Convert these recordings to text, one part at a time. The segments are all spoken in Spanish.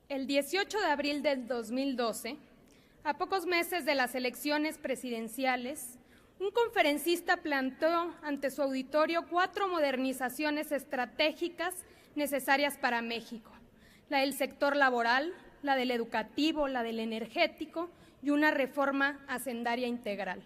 El 18 de abril del 2012, a pocos meses de las elecciones presidenciales, un conferencista planteó ante su auditorio 4 modernizaciones estratégicas necesarias para México: la del sector laboral, la del educativo, la del energético y una reforma hacendaria integral.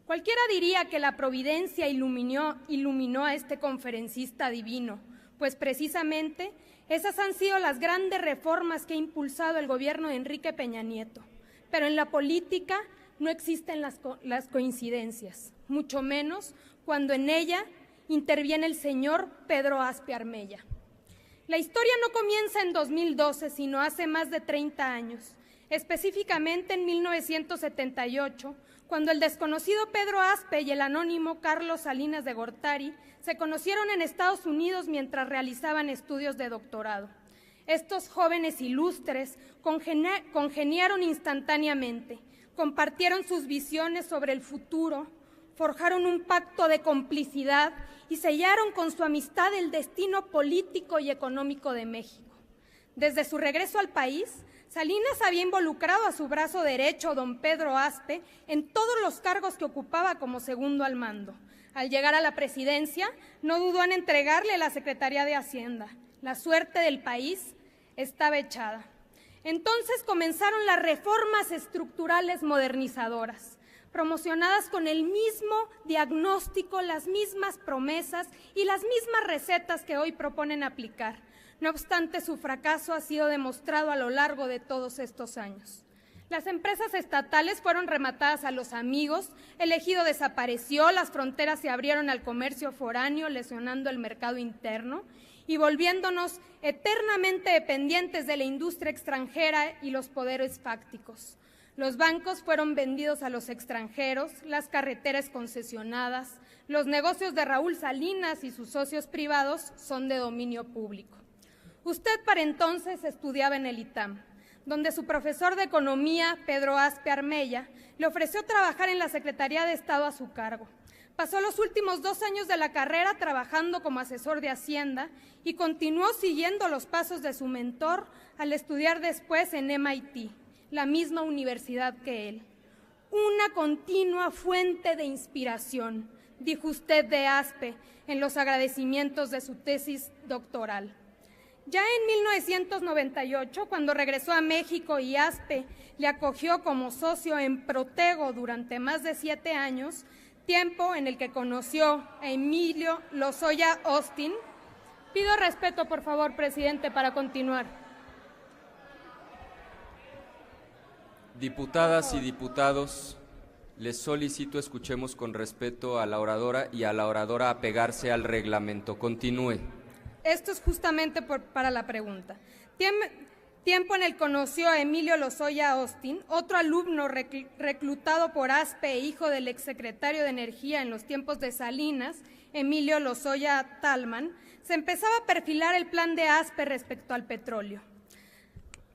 Cualquiera diría que la providencia iluminó a este conferencista divino, pues precisamente esas han sido las grandes reformas que ha impulsado el gobierno de Enrique Peña Nieto. Pero en la política no existen las coincidencias, mucho menos cuando en ella interviene el señor Pedro Aspe Armella. La historia no comienza en 2012, sino hace más de 30 años, específicamente en 1978, cuando el desconocido Pedro Aspe y el anónimo Carlos Salinas de Gortari se conocieron en Estados Unidos mientras realizaban estudios de doctorado. Estos jóvenes ilustres congeniaron instantáneamente, compartieron sus visiones sobre el futuro, forjaron un pacto de complicidad y sellaron con su amistad el destino político y económico de México. Desde su regreso al país, Salinas había involucrado a su brazo derecho, don Pedro Aspe, en todos los cargos que ocupaba como segundo al mando. Al llegar a la presidencia, no dudó en entregarle la Secretaría de Hacienda. La suerte del país estaba echada. Entonces comenzaron las reformas estructurales modernizadoras, promocionadas con el mismo diagnóstico, las mismas promesas y las mismas recetas que hoy proponen aplicar. No obstante, su fracaso ha sido demostrado a lo largo de todos estos años. Las empresas estatales fueron rematadas a los amigos, el ejido desapareció, las fronteras se abrieron al comercio foráneo, lesionando el mercado interno y volviéndonos eternamente dependientes de la industria extranjera y los poderes fácticos. Los bancos fueron vendidos a los extranjeros, las carreteras concesionadas, los negocios de Raúl Salinas y sus socios privados son de dominio público. Usted para entonces estudiaba en el ITAM, donde su profesor de Economía, Pedro Aspe Armella, le ofreció trabajar en la Secretaría de Estado a su cargo. Pasó los últimos 2 años de la carrera trabajando como asesor de Hacienda y continuó siguiendo los pasos de su mentor al estudiar después en MIT, la misma universidad que él. Una continua fuente de inspiración, dijo usted de Aspe en los agradecimientos de su tesis doctoral. Ya en 1998, cuando regresó a México y Aspe le acogió como socio en Protego durante más de 7 años, tiempo en el que conoció a Emilio Lozoya Austin. Pido respeto, por favor, presidente, para continuar. Diputadas y diputados, les solicito escuchemos con respeto a la oradora y a la oradora apegarse al reglamento. Continúe. Esto es justamente para la pregunta. Tiempo en el que conoció a Emilio Lozoya Austin, otro alumno reclutado por Aspe, hijo del exsecretario de Energía en los tiempos de Salinas, Emilio Lozoya Talman. Se empezaba a perfilar el plan de Aspe respecto al petróleo.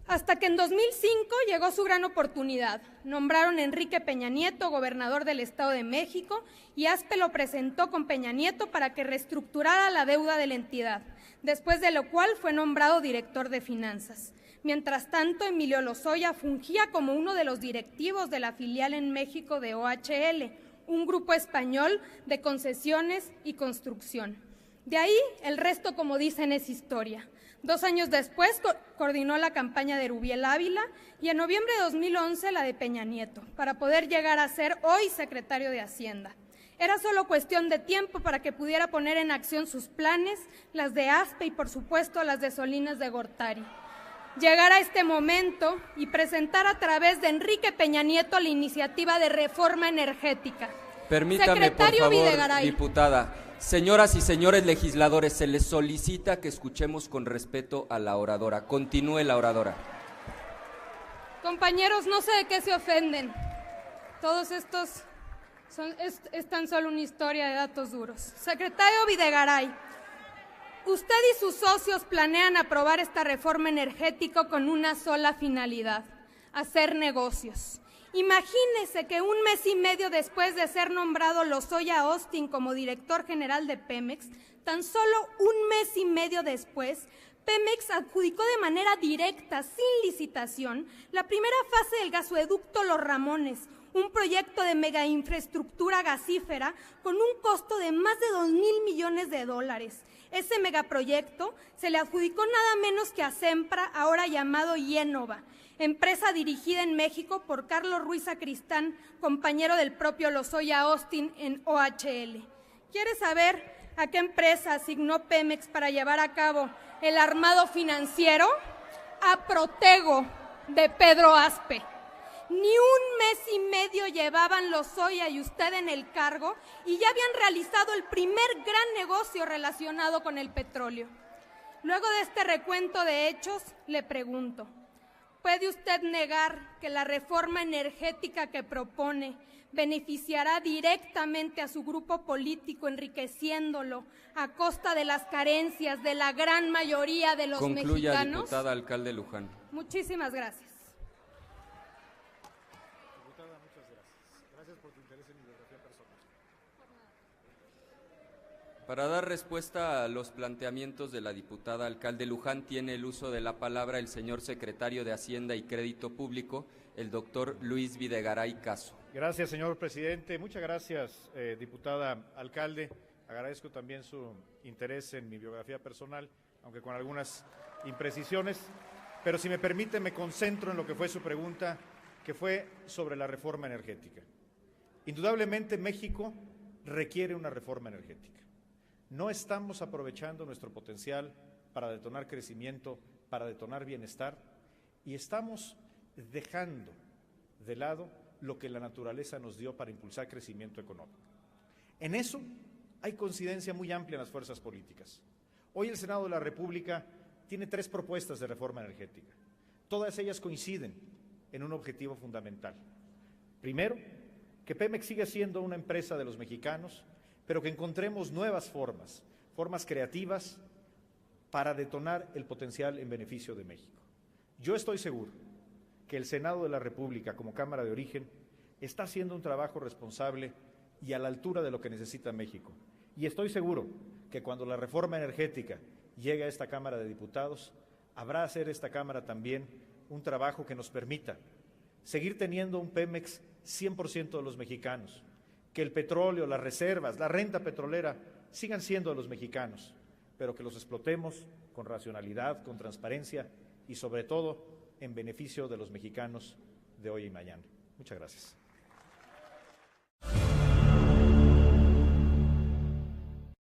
Hasta que en 2005 llegó su gran oportunidad. Nombraron a Enrique Peña Nieto gobernador del Estado de México y Aspe lo presentó con Peña Nieto para que reestructurara la deuda de la entidad, después de lo cual fue nombrado director de finanzas. Mientras tanto, Emilio Lozoya fungía como uno de los directivos de la filial en México de OHL, un grupo español de concesiones y construcción. De ahí, el resto, como dicen, es historia. 2 años después coordinó la campaña de Rubiel Ávila y en noviembre de 2011 la de Peña Nieto, para poder llegar a ser hoy secretario de Hacienda. Era solo cuestión de tiempo para que pudiera poner en acción sus planes, las de Aspe y por supuesto las de Salinas de Gortari. Llegar a este momento y presentar a través de Enrique Peña Nieto la iniciativa de reforma energética. Permítame, Secretario por favor, Videgaray. Diputada. Señoras y señores legisladores, se les solicita que escuchemos con respeto a la oradora. Continúe la oradora. Compañeros, no sé de qué se ofenden. Todos estos es tan solo una historia de datos duros. Secretario Videgaray, usted y sus socios planean aprobar esta reforma energética con una sola finalidad: hacer negocios. Imagínese que 1 mes y medio después de ser nombrado Lozoya Austin como director general de Pemex, tan solo 1 mes y medio después, Pemex adjudicó de manera directa, sin licitación, la primera fase del gasoducto Los Ramones, un proyecto de megainfraestructura gasífera con un costo de más de 2,000 millones de dólares. Ese megaproyecto se le adjudicó nada menos que a Sempra, ahora llamado Iénova, empresa dirigida en México por Carlos Ruiz Sacristán, compañero del propio Lozoya Austin en OHL. ¿Quieres saber a qué empresa asignó Pemex para llevar a cabo el armado financiero? A Protego, de Pedro Aspe. Ni un mes y medio llevaban Lozoya y usted en el cargo y ya habían realizado el primer gran negocio relacionado con el petróleo. Luego de este recuento de hechos, le pregunto, ¿puede usted negar que la reforma energética que propone beneficiará directamente a su grupo político, enriqueciéndolo a costa de las carencias de la gran mayoría de los mexicanos? Concluya, diputada Alcalde Luján. Muchísimas gracias. Diputada, muchas gracias. Gracias por tu interés en mi biografía personal. Para dar respuesta a los planteamientos de la diputada Alcalde Luján, tiene el uso de la palabra el señor secretario de Hacienda y Crédito Público, el doctor Luis Videgaray Caso. Gracias, señor presidente. Muchas gracias, diputada Alcalde. Agradezco también su interés en mi biografía personal, aunque con algunas imprecisiones. Pero si me permite, me concentro en lo que fue su pregunta, que fue sobre la reforma energética. Indudablemente, México requiere una reforma energética. No estamos aprovechando nuestro potencial para detonar crecimiento, para detonar bienestar, y estamos dejando de lado lo que la naturaleza nos dio para impulsar crecimiento económico. En eso hay coincidencia muy amplia en las fuerzas políticas. Hoy el Senado de la República tiene 3 propuestas de reforma energética. Todas ellas coinciden en un objetivo fundamental. Primero, que Pemex siga siendo una empresa de los mexicanos, pero que encontremos nuevas formas creativas para detonar el potencial en beneficio de México. Yo estoy seguro que el Senado de la República, como Cámara de Origen, está haciendo un trabajo responsable y a la altura de lo que necesita México. Y estoy seguro que cuando la reforma energética llegue a esta Cámara de Diputados, habrá hacer esta Cámara también un trabajo que nos permita seguir teniendo un Pemex 100% de los mexicanos, que el petróleo, las reservas, la renta petrolera sigan siendo de los mexicanos, pero que los explotemos con racionalidad, con transparencia y sobre todo en beneficio de los mexicanos de hoy y mañana. Muchas gracias.